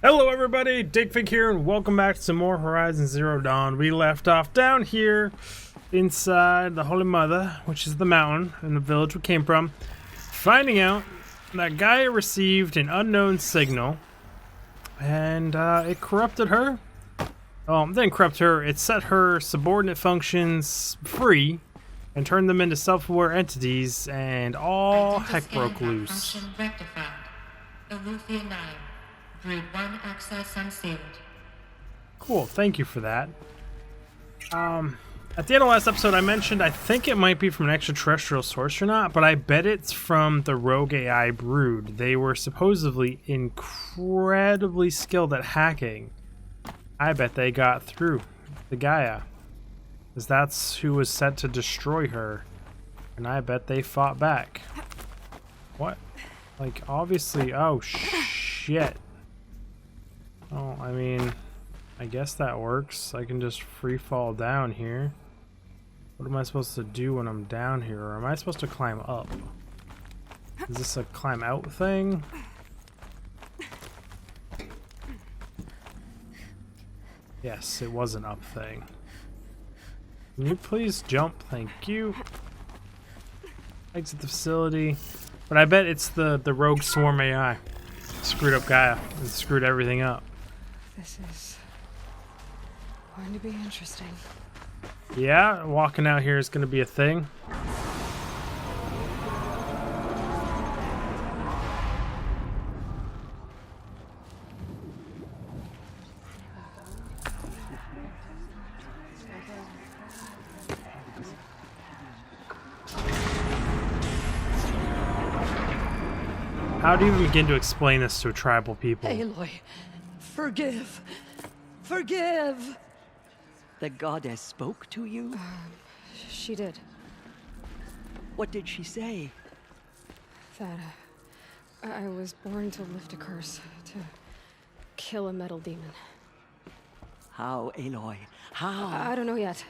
Hello everybody, Digfig here, and welcome back to some more Horizon Zero Dawn. We left off down here inside the Holy Mother, which is the mountain in the village we came from, finding out that Gaia received an unknown signal, and it corrupted her. Well, it didn't corrupt her, it set her subordinate functions free and turned them into self-aware entities, and all heck broke loose. Grid 1 access unsealed. Cool, thank you for that. At the end of last episode, I mentioned I think it might be from an extraterrestrial source or not, but I bet it's from the Rogue AI Brood. They were supposedly incredibly skilled at hacking. I bet they got through the Gaia, because that's who was set to destroy her, and I bet they fought back. What? Like, obviously, oh shit. Oh, I mean, I guess that works. I can just free fall down here. What am I supposed to do when I'm down here? Or am I supposed to climb up? Is this a climb out thing? Yes, it was an up thing. Can you please jump? Thank you. Exit the facility. But I bet it's the rogue swarm AI. Screwed up Gaia and screwed everything up. This is going to be interesting. Yeah, walking out here is going to be a thing. How do you even begin to explain this to tribal people? Aloy, forgive. Forgive! The goddess spoke to you? She did. What did she say? That I was born to lift a curse, to kill a metal demon. How, Aloy? How? I don't know yet.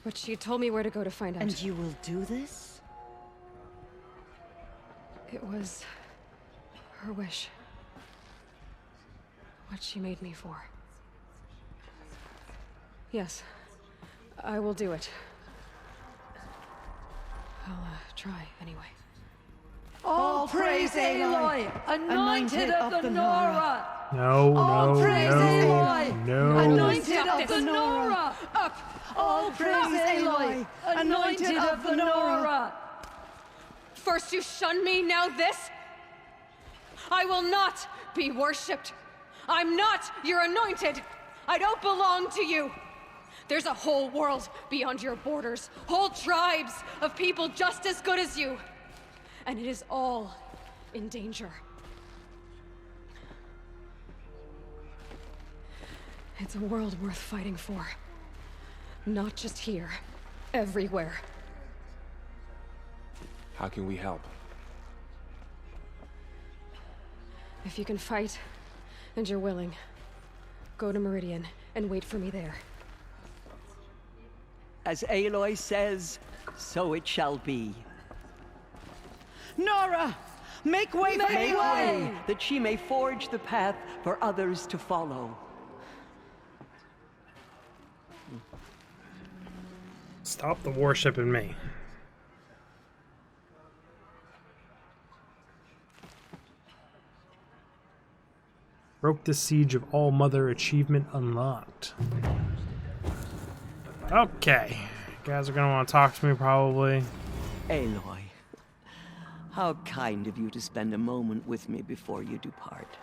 But she told me where to go to find out. And you will do this? It was her wish. What she made me for. Yes, I will do it. I'll try anyway. All praise Aloy, anointed of the Nora. No, All no, praise no, Aloy, no. anointed of the Nora. Up. All praise Aloy, anointed of the Nora. First you shun me, now this? I will not be worshipped. I'm not your anointed. I don't belong to you. There's a whole world beyond your borders, whole tribes of people just as good as you. And it is all in danger. It's a world worth fighting for. Not just here, everywhere. How can we help? If you can fight, and you're willing, go to Meridian and wait for me there. As Aloy says, so it shall be. Nora, make way for Make Aloy. way, that she may forge the path for others to follow. Stop the worshiping me. Broke the siege of All Mother achievement unlocked. Okay. You guys are gonna want to talk to me probably. Aloy, how kind of you to spend a moment with me before you depart.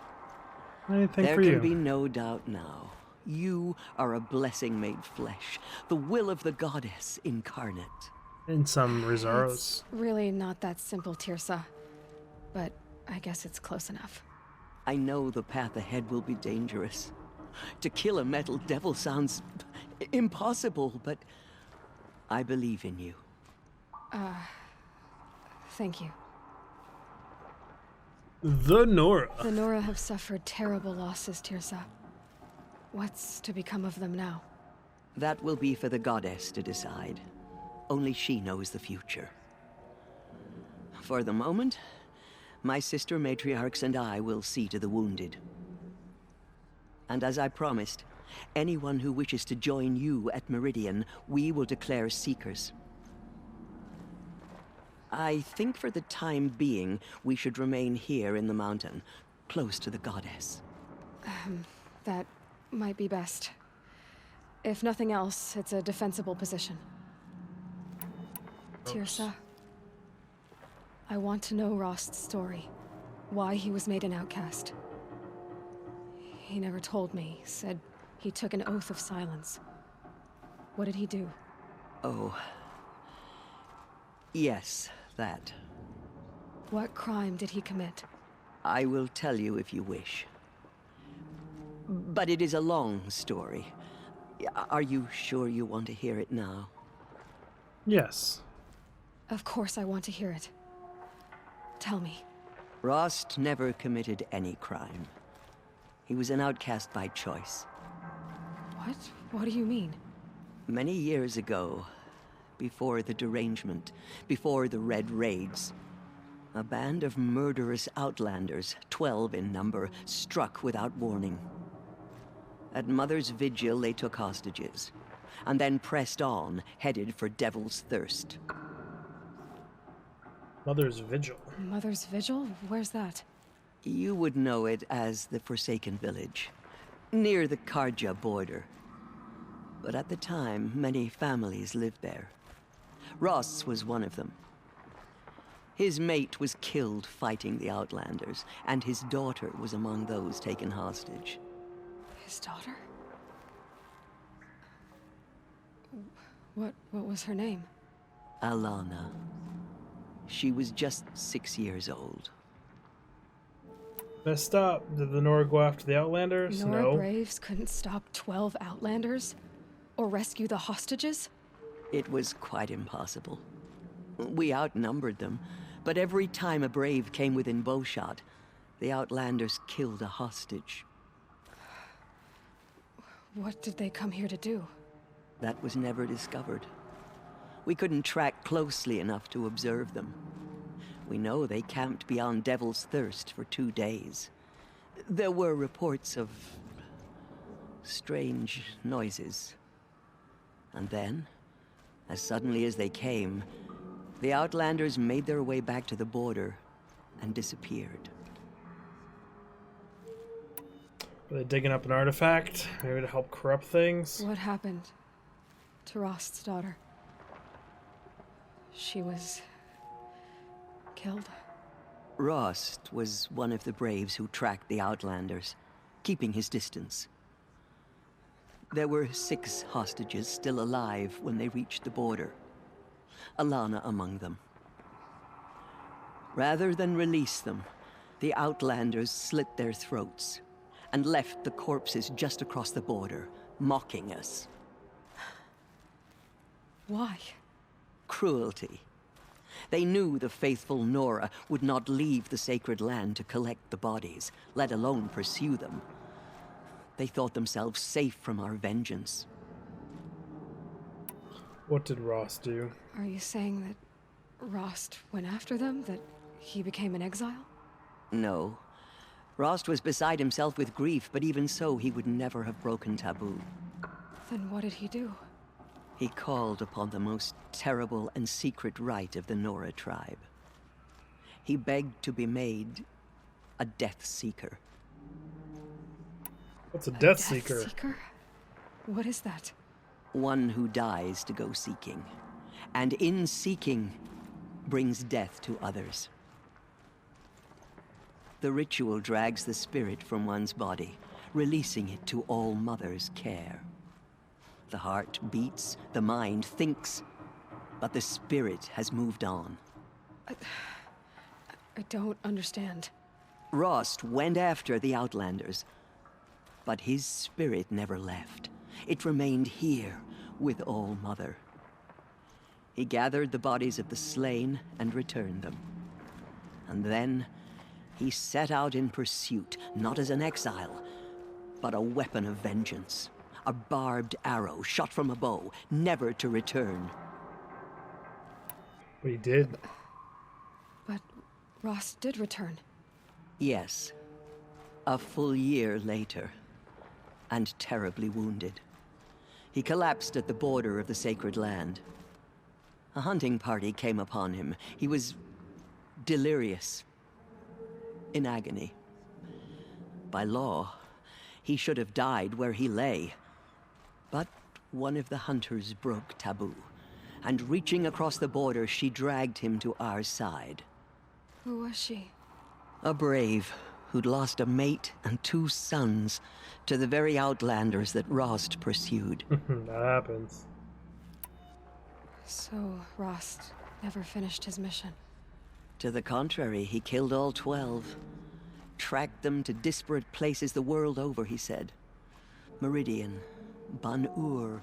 Anything There for can you. be no doubt now. You are a blessing made flesh, the will of the goddess incarnate. In some reserves. It's really not that simple, Tirsa. But I guess it's close enough. I know the path ahead will be dangerous. To kill a metal devil sounds impossible, but I believe in you. Thank you. The Nora. The Nora have suffered terrible losses, Tirsa. What's to become of them now? That will be for the goddess to decide. Only she knows the future. For the moment, My sister matriarchs and I will see to the wounded. And as I promised, anyone who wishes to join you at Meridian, we will declare seekers. I think for the time being, we should remain here in the mountain, close to the goddess. That might be best. If nothing else, it's a defensible position. Tirsa, I want to know Rost's story. Why he was made an outcast. He never told me, said he took an oath of silence. What did he do? Oh. Yes, that. What crime did he commit? I will tell you if you wish. But it is a long story. Are you sure you want to hear it now? Yes. Of course I want to hear it. Tell me. Rost never committed any crime. He was an outcast by choice. What? What do you mean? Many years ago, before the derangement, before the Red Raids, a band of murderous outlanders, 12 in number, struck without warning. At Mother's Vigil, they took hostages, and then pressed on, headed for Devil's Thirst. Mother's Vigil. Mother's Vigil? Where's that? You would know it as the Forsaken Village, near the Karja border. But at the time, many families lived there. Ross was one of them. His mate was killed fighting the Outlanders, and his daughter was among those taken hostage. His daughter? What was her name? Alana. She was just 6 years old. Messed up. Did the Nora go after the Outlanders? Nora No. Braves couldn't stop 12 Outlanders? Or rescue the hostages? It was quite impossible. We outnumbered them, but every time a brave came within bowshot, the Outlanders killed a hostage. What did they come here to do? That was never discovered. We couldn't track closely enough to observe them. We know they camped beyond Devil's Thirst for 2 days. There were reports of strange noises. And then, as suddenly as they came, the Outlanders made their way back to the border and disappeared. Were they digging up an artifact? Maybe to help corrupt things? What happened to Rost's daughter? She was killed. Rost was one of the braves who tracked the Outlanders, keeping his distance. There were 6 hostages still alive when they reached the border. Alana among them. Rather than release them, the Outlanders slit their throats and left the corpses just across the border, mocking us. Why? Cruelty. They knew the faithful Nora would not leave the sacred land to collect the bodies, let alone pursue them. They thought themselves safe from our vengeance. What did Ross do? Are you saying that Rost went after them? That he became an exile? No. Rost was beside himself with grief, but even so, he would never have broken taboo. Then what did he do? He called upon the most terrible and secret rite of the Nora tribe. He begged to be made a Death Seeker. What's a Death Seeker? Seeker? What is that? One who dies to go seeking, and in seeking, brings death to others. The ritual drags the spirit from one's body, releasing it to All Mother's care. The heart beats, the mind thinks, but the spirit has moved on. I don't understand. Rost went after the Outlanders, but his spirit never left. It remained here with All Mother. He gathered the bodies of the slain and returned them. And then he set out in pursuit, not as an exile, but a weapon of vengeance. A barbed arrow shot from a bow, never to return. But he did. But Rost did return. Yes. A full year later. And terribly wounded. He collapsed at the border of the sacred land. A hunting party came upon him. He was delirious. In agony. By law, he should have died where he lay. But one of the hunters broke taboo. And reaching across the border, she dragged him to our side. Who was she? A brave who'd lost a mate and 2 sons to the very outlanders that Rost pursued. That happens. So, Rost never finished his mission. To the contrary, he killed all 12. Tracked them to disparate places the world over, he said. Meridian, Ban-Ur,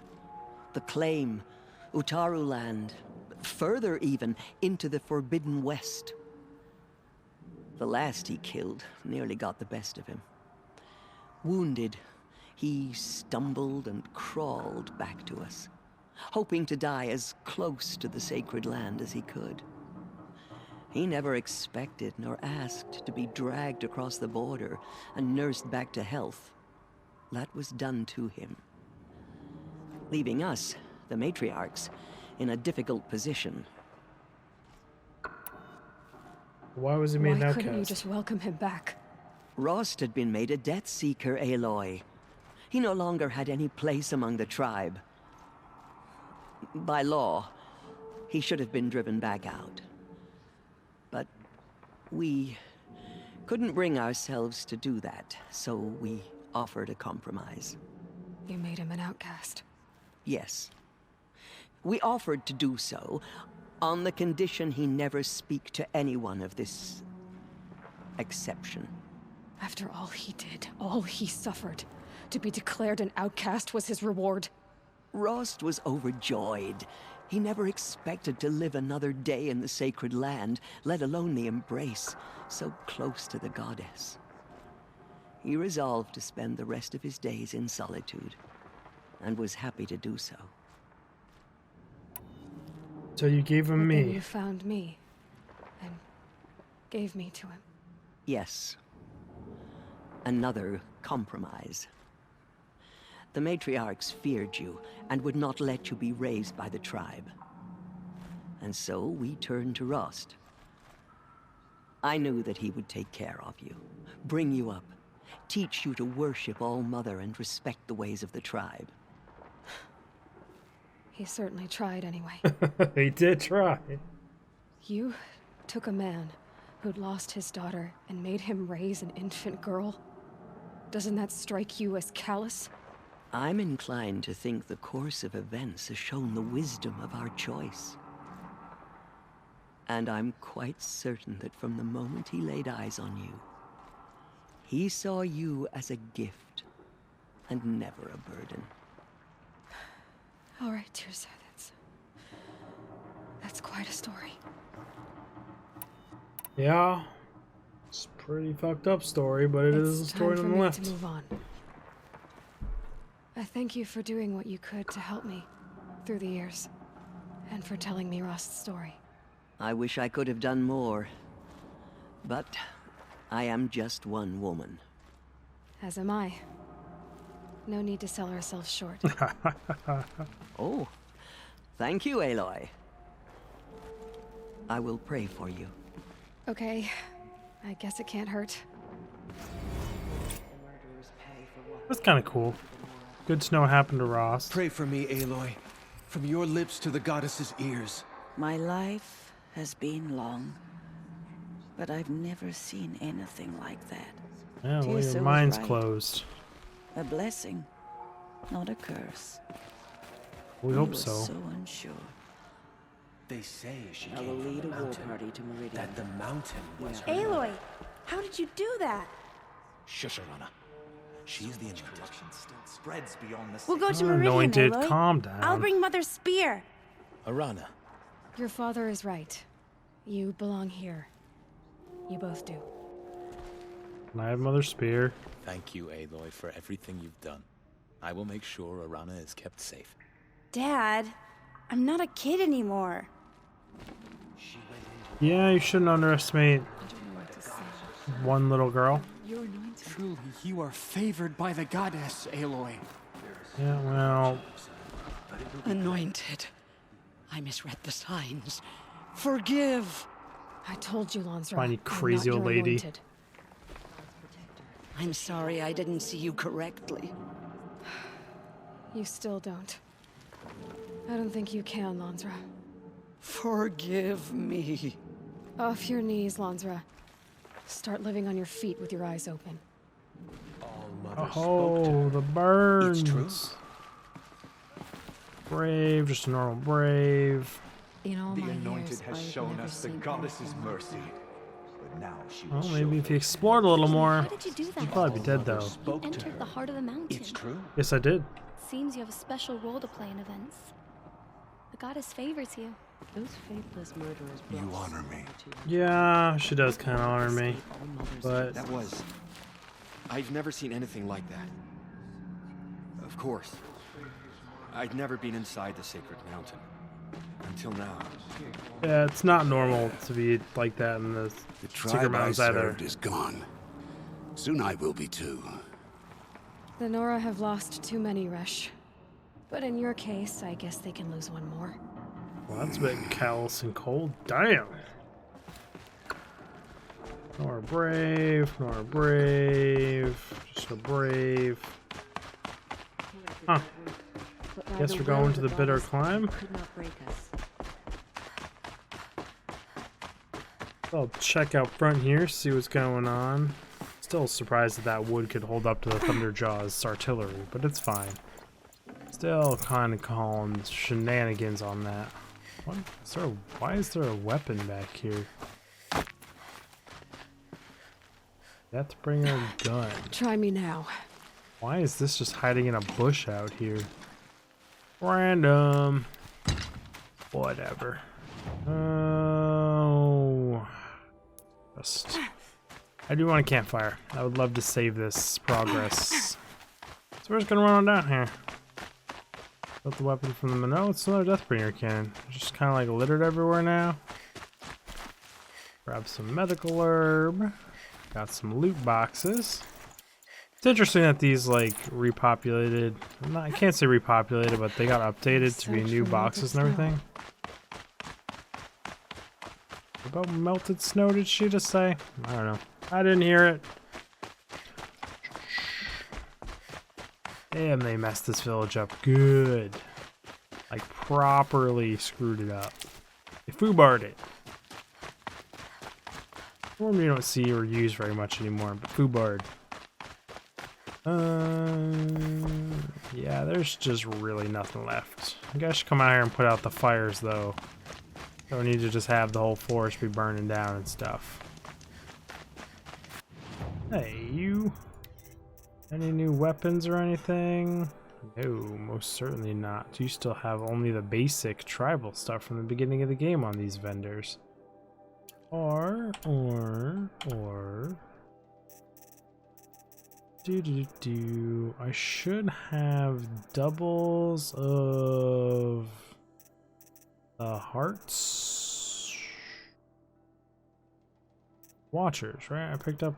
the Claim, Utaru Land, further even, into the Forbidden West. The last he killed nearly got the best of him. Wounded, he stumbled and crawled back to us, hoping to die as close to the sacred land as he could. He never expected nor asked to be dragged across the border and nursed back to health. That was done to him. Leaving us, the matriarchs, in a difficult position. Why was he made an Why outcast? couldn't you just welcome him back? Rost had been made a Death Seeker, Aloy. He no longer had any place among the tribe. By law, he should have been driven back out. But we couldn't bring ourselves to do that, so we offered a compromise. You made him an outcast. Yes. We offered to do so on the condition he never speak to anyone of this exception. After all he did, all he suffered, to be declared an outcast was his reward. Rost was overjoyed. He never expected to live another day in the sacred land, let alone the embrace, so close to the goddess. He resolved to spend the rest of his days in solitude, and was happy to do so. So you gave him But then me. you found me, and gave me to him. Yes. Another compromise. The matriarchs feared you, and would not let you be raised by the tribe. And so we turned to Rost. I knew that he would take care of you, bring you up, teach you to worship All-Mother and respect the ways of the tribe. He certainly tried anyway. He did try. You took a man who'd lost his daughter and made him raise an infant girl? Doesn't that strike you as callous? I'm inclined to think the course of events has shown the wisdom of our choice. And I'm quite certain that from the moment he laid eyes on you, he saw you as a gift and never a burden. All right, Tirza, that's quite a story. Yeah. It's a pretty fucked up story, but it is a story It's time for me nonetheless. to move on. I thank you for doing what you could to help me through the years, and for telling me Rost's story. I wish I could have done more, but I am just one woman. As am I. No need to sell ourselves short. Oh, thank you, Aloy. I will pray for you. Okay, I guess it can't hurt. That's kind of cool. Good to know what happened to Ross. Pray for me, Aloy. From your lips to the goddess's ears. My life has been long, but I've never seen anything like that. Yeah, well, Tirza your was mind's right. closed. A blessing, not a curse. We He hope was so. so unsure. They say she I will came from lead the a war mountain. party to Meridian. That the mountain was her. Aloy, how did you do that? Shush, Arana. She's the anointed. Spreads beyond the We'll go to Oh, Meridian, anointed, Aloy. calm down. I'll bring Mother's spear. Arana. Your father is right. You belong here. You both do. And I have Mother Spear. Thank you, Aloy, for everything you've done. I will make sure Arana is kept safe. Dad, I'm not a kid anymore. She went into Yeah, you shouldn't underestimate one little girl. Truly, you are favored by the goddess, Aloy. Yeah, well, Anointed. I misread the signs. Forgive. I told you, Lansra. Funny, I'm crazy not old your lady. anointed. I'm sorry I didn't see you correctly. You still don't. I don't think you can, Lansra. Forgive me. Off your knees, Lansra. Start living on your feet with your eyes open. All Mother spoke to oh, her. the burns. It's true. Brave, just a normal brave. In all The my Anointed years, has I've shown never us the seen goddess's anything like mercy. that. But now she will Well, show maybe if you those explored a little more, How did you do that? you'd probably be dead Mother though. You spoke to entered her. the heart of the mountain. It's true. Yes, I did. Seems you have a special role to play in events. The goddess favors you. Those faithless murderers. You honor me. Yeah, she does kind of honor me, but That was... I've never seen anything like that. Of course. I'd never been inside the sacred mountain. Until now. yeah, it's not normal to be like that in the The Secret tribe I Mountains either. served is gone. Soon I will be too. The Nora have lost too many, Resh. But in your case, I guess they can lose one more. Well, that's a bit callous and cold. Damn. Nor brave, nor brave, just a brave. Huh. Guess we're going to the bitter climb. Could not break us. I'll check out front here, see what's going on. Still surprised that that wood could hold up to the Thunderjaw's artillery, but it's fine. Still kind of calling shenanigans on that. What? Why is there a weapon back here? Deathbringer gun. Try me now. Why is this just hiding in a bush out here? Random. Whatever. Oh. Just. I do want a campfire. I would love to save this progress. So we're just gonna run on down here. Got the weapon from the Minnow. It's another Deathbringer cannon. Just kind of like littered everywhere now. Grab some medical herb. Got some loot boxes. It's interesting that these like repopulated. I can't say repopulated, but they got updated to be new boxes and everything. What about melted snow? Did she just say? I don't know. I didn't hear it. Damn, they messed this village up good. Like, properly screwed it up. They foobarred it. Form you don't see or use very much anymore, but foobarred. Yeah, there's just really nothing left. You guys should come out here and put out the fires, though. Don't need to just have the whole forest be burning down and stuff. Hey, you. Any new weapons or anything? No, most certainly not. You still have only the basic tribal stuff from the beginning of the game on these vendors. Or. I should have doubles of the hearts. Watchers, right? I picked up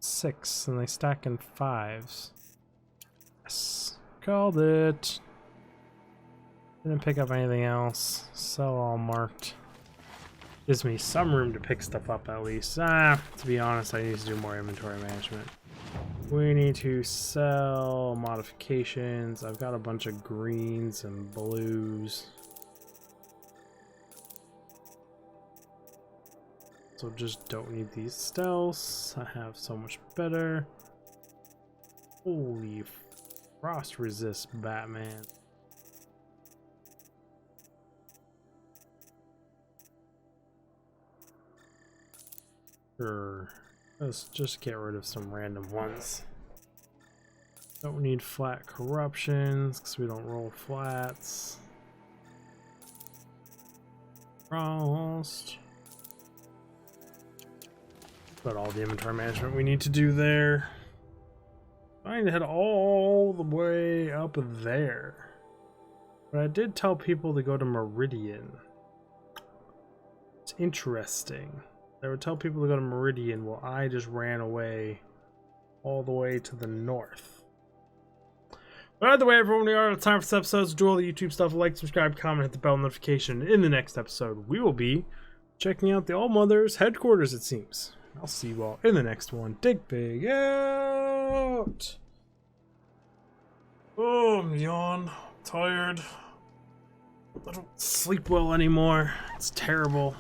6 and they stack in 5s. Yes. Called it. Didn't pick up anything else. Sell all marked. Gives me some room to pick stuff up at least. To be honest, I need to do more inventory management. We need to sell modifications. I've got a bunch of greens and blues. So just don't need these stealths. I have so much better. Holy frost resist Batman. Sure. Let's just get rid of some random ones. Don't need flat corruptions because we don't roll flats. Frost. Got all the inventory management we need to do there. I need to head all the way up there. But I did tell people to go to Meridian. Interesting. They would tell people to go to Meridian, while I just ran away all the way to the north. But either way, everyone, we are out of time for this episode. So do all the YouTube stuff. Like, subscribe, comment, hit the bell notification. In the next episode, we will be checking out the Allmother's headquarters, it seems. I'll see you all in the next one. Dig Big out! Oh, I'm yawn. I'm tired. I don't sleep well anymore. It's terrible.